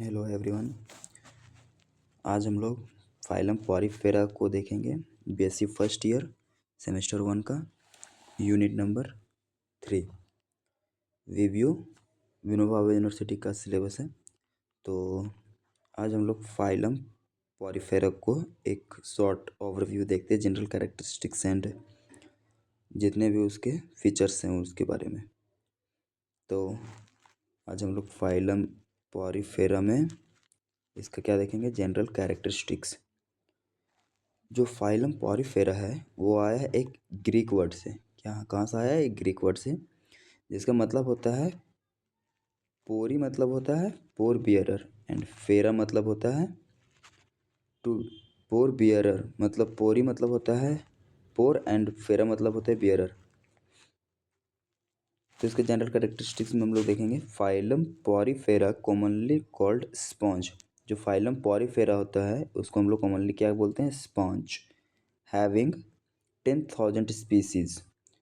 Hello everyone. आज हम लोग फाइलम पॉरीफेरा को देखेंगे। बीएससी फर्स्ट ईयर सेमेस्टर 1 का unit number 3 review Vinoba Bhave university का सिलेबस है। तो आज हम लोग फाइलम पॉरीफेरा को एक शॉर्ट ओवरव्यू देखते हैं, जनरल कैरेक्टरिस्टिक्स एंड जितने भी उसके फीचर्स हैं उसके बारे में। तो आज हम लोग फाइलम पॉरीफेरा में इसका क्या देखेंगे, जनरल कैरेक्टरिस्टिक्स। जो फाइलम पॉरीफेरा है वो आया है एक ग्रीक वर्ड से। कहाँ से आया है? एक ग्रीक वर्ड से, जिसका मतलब होता है पोरी, मतलब होता है पोर बियरर, एंड फेरा मतलब होता है टू पोर बियरर, मतलब पोरी मतलब होता है पोर, एंड फेरा मतलब होता है बियरर। तो इसके जनरल कैरेक्टरिस्टिक्स में हम लोग देखेंगे phylum Porifera commonly called sponge. जो फाइलम पॉरीफेरा होता है उसको हम लोग कॉमनली क्या बोलते हैं? स्पॉन्ज। Having 10,000 species.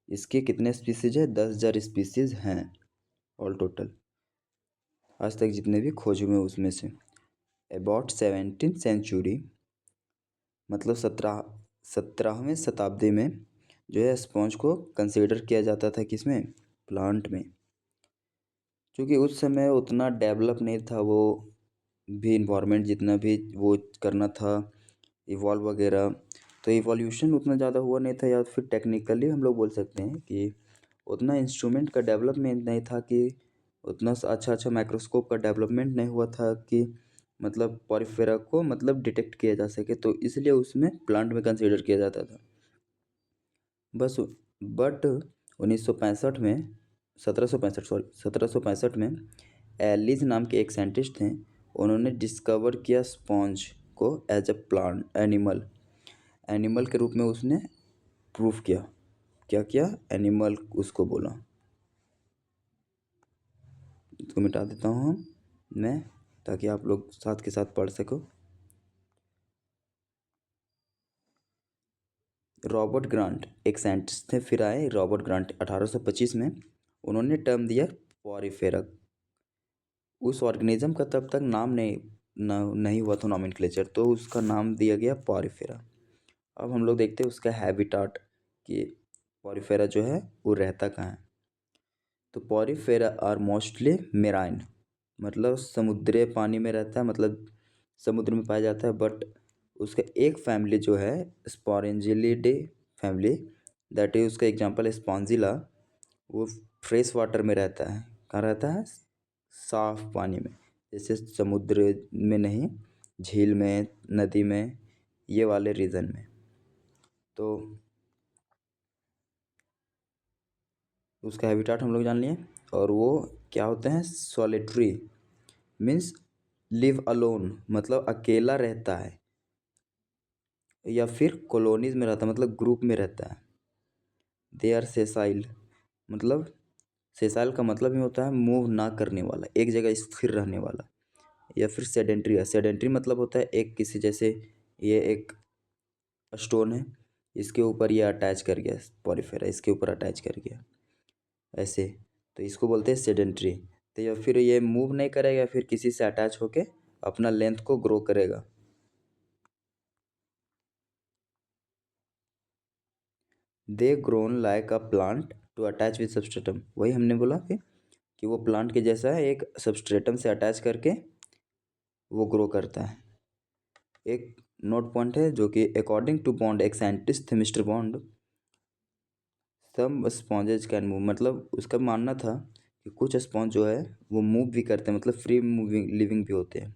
इसके कितने स्पीसीज है? 10,000 स्पीसीज हैं ऑल टोटल, आज तक जितने भी खोज हुए उसमें से। अबाउट 17th सेंचुरी, मतलब 17वीं शताब्दी में जो है स्पॉन्ज को कंसीडर किया जाता था किसमें? प्लांट में। क्योंकि उस समय उतना डेवलप नहीं था, वो भी इन्वायरमेंट जितना भी वो करना था इवॉल्व वगैरह, तो इवोल्यूशन उतना ज़्यादा हुआ नहीं था, या फिर टेक्निकली हम लोग बोल सकते हैं कि उतना इंस्ट्रूमेंट का डेवलपमेंट नहीं था, कि उतना अच्छा माइक्रोस्कोप का डेवलपमेंट नहीं हुआ था कि मतलब पॉरीफेरा को मतलब डिटेक्ट किया जा सके, तो इसलिए उसमें प्लांट में कंसीडर किया जाता था बस। बट 1965 में 1765 में एलिस नाम के एक साइंटिस्ट थे। उन्होंने डिस्कवर किया स्पॉन्ज को एज अ प्लांट एनिमल के रूप में उसने प्रूफ किया। क्या किया? एनिमल उसको बोला। इसको मिटा देता हूँ मैं, ताकि आप लोग साथ के साथ पढ़ सको। रॉबर्ट ग्रांट एक साइंटिस्ट थे, फिर आए रॉबर्ट ग्रांट 1825 में। उन्होंने टर्म दिया पॉरीफेरा। उस ऑर्गेनिज्म का तब तक नाम नहीं हुआ था नॉमेनक्लेचर, तो उसका नाम दिया गया पॉरीफेरा। अब हम लोग देखते हैं उसका हैबिटाट कि पॉरीफेरा जो है वो रहता कहाँ है। तो पॉरीफेरा आर मोस्टली मेराइन, मतलब समुद्री पानी में रहता है, मतलब समुद्र में पाया जाता है। बट उसका एक फैमिली जो है स्पोरेंजिलिडे फैमिली, दैट इज उसका एग्जांपल है स्पॉन्जिला, वो फ्रेश वाटर में रहता है। कहाँ रहता है? साफ पानी में, जैसे समुद्र में नहीं, झील में, नदी में, ये वाले रीजन में। तो उसका हैबिटाट हम लोग जान लिए। और वो क्या होते हैं? सॉलिटरी मीन्स लिव अलोन, मतलब अकेला रहता है, या फिर कॉलोनीज में रहता है, मतलब ग्रुप में रहता है। दे आर सेसाइल, मतलब सेसाइल का मतलब ही होता है मूव ना करने वाला, एक जगह स्थिर रहने वाला। या फिर सेडेंट्री है। सेडेंट्री मतलब होता है एक किसी, जैसे ये एक स्टोन है, इसके ऊपर ये अटैच कर गया, पॉरीफेरा इसके ऊपर अटैच कर गया ऐसे, तो इसको बोलते हैं सेडेंट्री। तो या फिर ये मूव नहीं करेगा, फिर किसी से अटैच होके अपना लेंथ को ग्रो करेगा। They grown like a plant to attach with substratum, वही हमने बोला कि वो प्लांट के जैसा है, एक सबस्ट्रेटम से अटैच करके वो ग्रो करता है। एक नोट पॉइंट है जो कि अकॉर्डिंग टू बॉन्ड, एक साइंटिस्ट थे mister Bond, some sponges can move, मतलब उसका मानना था कि कुछ स्पॉन्ज जो है वो मूव भी करते हैं, मतलब फ्री मूविंग लिविंग भी होते हैं।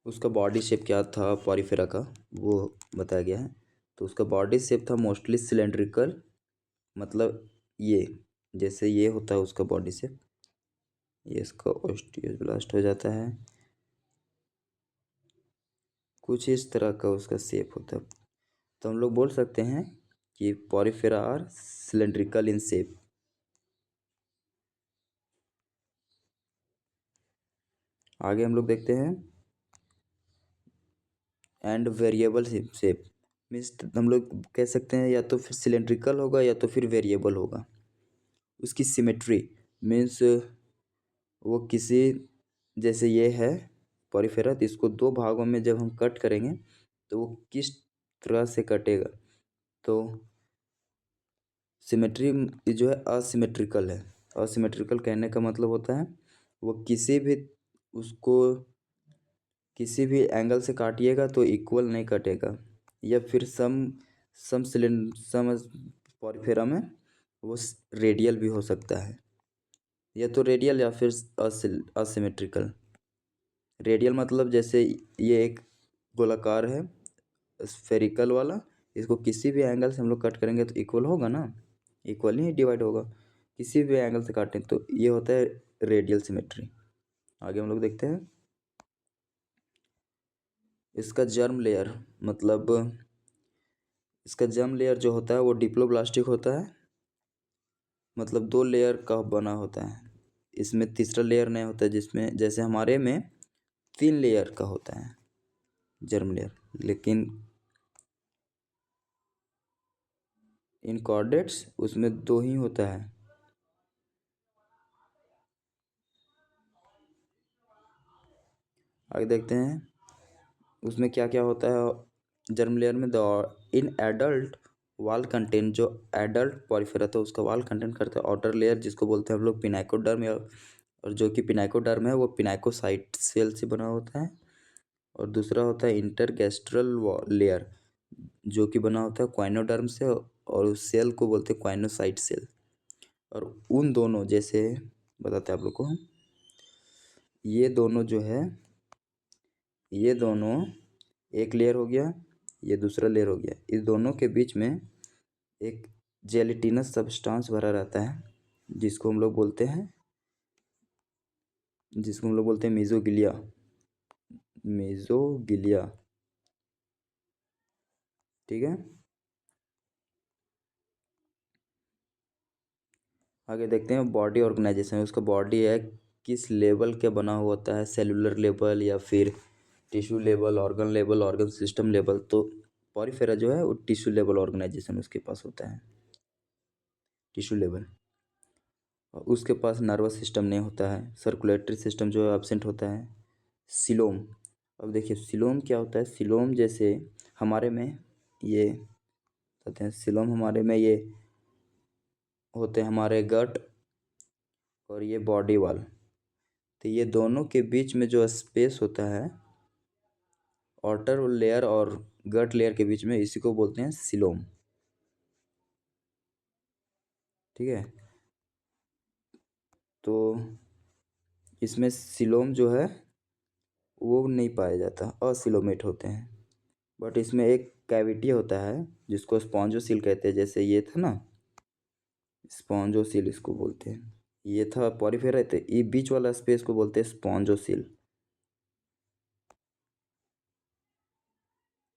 उसका बॉडी शेप क्या था पॉरीफेरा का, वो बताया गया है। तो उसका बॉडी शेप था मोस्टली सिलेंड्रिकल, मतलब ये जैसे ये होता है उसका बॉडी शेप, ये इसका ओस्टियोब्लास्ट हो जाता है, कुछ इस तरह का उसका शेप होता है। तो हम लोग बोल सकते हैं कि Porifera are cylindrical in shape. आगे हम लोग देखते हैं एंड वेरिएबल शेप मीन्स हम लोग कह सकते हैं या तो फिर सिलेंड्रिकल होगा या तो फिर वेरिएबल होगा। उसकी सिमेट्री मीन्स वो किसी, जैसे ये है पॉलीफेरा, तो इसको दो भागों में जब हम कट करेंगे तो वो किस तरह से कटेगा, तो सिमेट्री जो है असिमेट्रिकल है। असिमेट्रिकल कहने का मतलब होता है वो किसी भी उसको किसी भी एंगल से काटिएगा तो इक्वल नहीं कटेगा, या फिर सम पॉलीफेरा में वो रेडियल भी हो सकता है, या तो रेडियल या फिर असिमेट्रिकल। रेडियल मतलब जैसे ये एक गोलाकार है स्फेरिकल वाला, इसको किसी भी एंगल से हम लोग कट करेंगे तो इक्वल होगा ना, इक्वल ही डिवाइड होगा। किसी भी एंगल से काटें तो ये होता है रेडियल सिमेट्री। आगे हम लोग देखते हैं इसका जर्म लेयर, मतलब इसका जर्म लेयर जो होता है वो डिप्लोब्लास्टिक होता है, मतलब दो लेयर का बना होता है। इसमें तीसरा लेयर नहीं होता है, जिसमें जैसे हमारे में 3 लेयर का होता है जर्म लेयर, लेकिन इन कॉर्डेट्स उसमें 2 ही होता है। आगे देखते हैं उसमें क्या क्या होता है जर्म लेयर में। द इन एडल्ट वाल कंटेंट, जो एडल्ट पॉलीफेरा था उसका वाल कंटेंट करता है आउटर लेयर, जिसको बोलते हैं हम लोग पिनाइकोडर्म, या और जो कि पिनाइकोडर्म है वो पिनाइकोसाइट सेल से बना होता है। और दूसरा होता है इंटरगैस्ट्रल लेयर, जो कि बना होता है क्वाइनोडर्म से, और उस सेल को बोलते हैं क्वाइनोसाइट सेल। और उन दोनों, जैसे बताते हैं आप लोग को, ये दोनों जो है, ये दोनों एक लेयर हो गया, ये दूसरा लेयर हो गया, इस दोनों के बीच में एक जेलेटिनस सब्सटेंस भरा रहता है, जिसको हम लोग बोलते हैं मेसोगिलिया। मेसोगिलिया, ठीक है। आगे देखते हैं बॉडी ऑर्गेनाइजेशन। उसका बॉडी है किस लेवल के बना हुआ होता है, सेलुलर लेवल या फिर tissue level, organ level, organ system level. तो पॉलीफेरा जो है वो टिश्यू लेवल ऑर्गेनाइजेशन उसके पास होता है, टिश्यू लेवल। और उसके पास नर्वस सिस्टम नहीं होता है, सर्कुलेटरी सिस्टम जो है एब्सेंट होता है। सिलोम, अब देखिए सिलोम क्या होता है। सिलोम जैसे हमारे में ये कहते हैं, सिलोम हमारे में ये होते हैं हमारे गट और ये बॉडी वाल, तो ये दोनों के बीच में जो स्पेस होता है outer लेयर और गट लेयर के बीच में, इसी को बोलते हैं सिलोम, ठीक है। तो इसमें सिलोम जो है वो नहीं पाया जाता, असिलोमेट होते हैं। बट इसमें एक कैविटी होता है जिसको स्पॉन्जोसील कहते हैं, जैसे ये था ना स्पॉन्जोसील इसको बोलते हैं, ये था पॉलीफेरा, तो ये बीच वाला स्पेस को बोलते हैं स्पॉन्जोसील।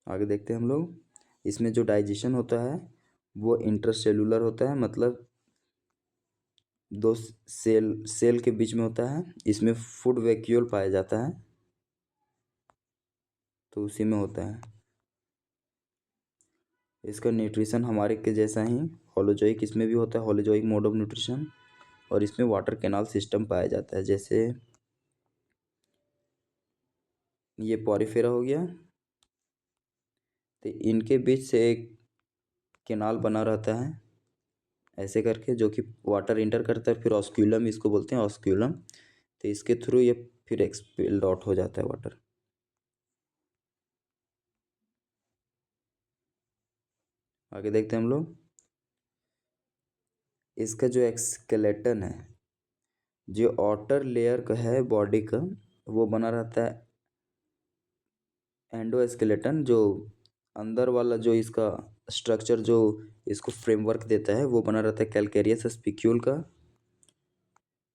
आगे देखते हैं हम लोग इसमें जो डाइजेशन होता है वो इंटरसेलुलर होता है, मतलब दो सेल के बीच में होता है। इसमें फूड वैक्यूल पाया जाता है, तो उसी में होता है। इसका न्यूट्रिशन हमारे के जैसा ही होलोजोइक इसमें भी होता है, होलोजोइक मोड ऑफ न्यूट्रिशन। और इसमें वाटर कैनाल सिस्टम पाया जाता है, जैसे ये पॉरीफेरा हो गया, तो इनके बीच से एक कैनाल बना रहता है ऐसे करके, जो कि वाटर इंटर करता है, फिर ऑस्क्यूलम इसको बोलते हैं, ऑस्क्यूलम, तो इसके थ्रू ये फिर एक्सपेल्ड आउट हो जाता है वाटर। आगे देखते हैं हम लोग इसका जो एक्सकेलेटन है, जो आउटर लेयर का है बॉडी का, वो बना रहता है एंडोस्केलेटन। जो अंदर वाला जो इसका स्ट्रक्चर जो इसको फ्रेमवर्क देता है वो बना रहता है कैलकेरियस स्पिक्यूल का,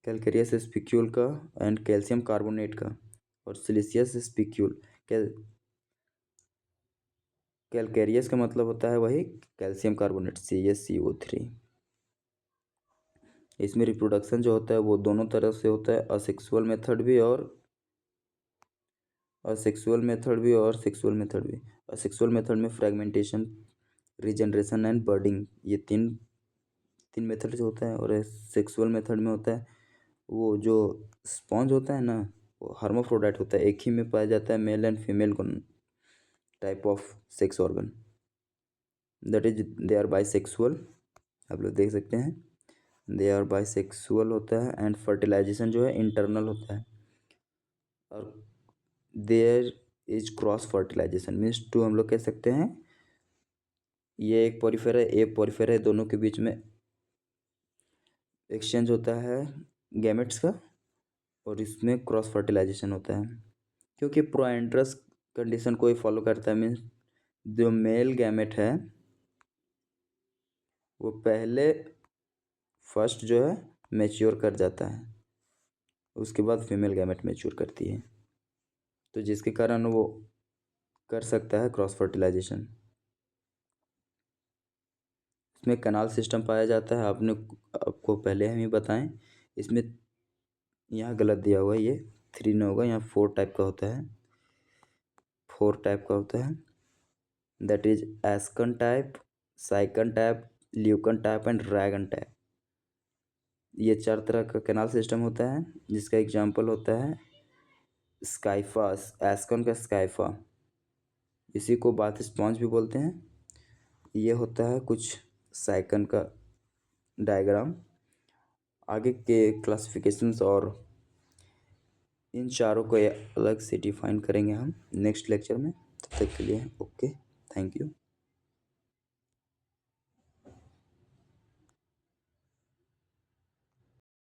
कैलकेरियस स्पिक्यूल का एंड कैल्शियम कार्बोनेट का, और सिलिशियस स्पिक्यूल। कैलकेरियस का मतलब होता है वही कैल्शियम कार्बोनेट, CaCO3। इसमें रिप्रोडक्शन जो होता है वो दोनों तरह से होता है, असेक्सुअल मेथड भी और सेक्सुअल मेथड भी। असेक्सुअल मेथड में फ्रेगमेंटेशन, रीजनरेशन एंड बर्डिंग, ये तीन तीन मेथड से होता है। और सेक्सुअल मेथड में होता है वो जो स्पॉन्ज होता है ना, वो हर्माफ्रोडाइट होता है, एक ही में पाया जाता है male and female type of sex organ, that is they are bisexual. आप लोग देख सकते हैं, दे आर बाइसेक्सुअल होता है एंड फर्टिलाइजेशन जो है इंटरनल होता है। और there is cross fertilization means टू हम लोग कह सकते हैं ये एक पॉरीफेरा है, ए पॉरीफेरा है, दोनों के बीच में एक्सचेंज होता है गैमेट्स का, और इसमें क्रॉस फर्टिलाइजेशन होता है। क्योंकि प्रोएंड्रस कंडीशन को ही फॉलो करता है, मीन्स जो मेल गैमेट है वो पहले फर्स्ट जो है मैच्योर कर जाता है, उसके बाद फीमेल गैमेट मैच्योर करती है, तो जिसके कारण वो कर सकता है क्रॉस फर्टिलाइजेशन। इसमें कनाल सिस्टम पाया जाता है, आपको पहले हम ही बताएं। इसमें यहाँ गलत दिया हुआ है, ये 3 नहीं होगा, यहाँ 4 टाइप का होता है, 4 टाइप का होता है, that is ascon type, sycon type, leucon type and dragon type. ये 4 तरह का कैनाल सिस्टम होता है, जिसका एग्जाम्पल होता है स्काइफा, एस्कन का स्काइफा, इसी को बाथ स्पॉन्ज भी बोलते हैं। ये होता है कुछ साइकन का डायग्राम। आगे के क्लासिफिकेशंस और इन चारों को अलग से डिफाइन करेंगे हम नेक्स्ट लेक्चर में। तब तक के लिए ओके, थैंक यू।